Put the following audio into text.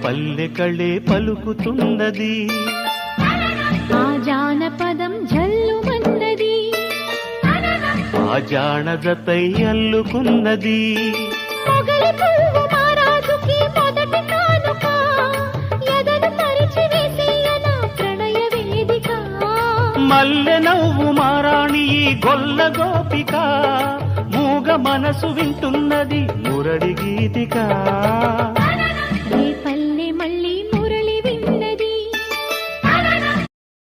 పల్లెకళే పలుకుతున్నది ఆ జానపదం జల్లుమన్నది ఆ జానదతై అల్లుకున్నది మొగలి పువ్వు మారాజుకి మొదటి కానుక ఎదను పరిచి వేసేయన ప్రణయ వేదిక మల్లె నవ్వు మారాణి ఈ గొల్ల గోపిక మూగ మనసు వింటున్నది మురడి గీతిక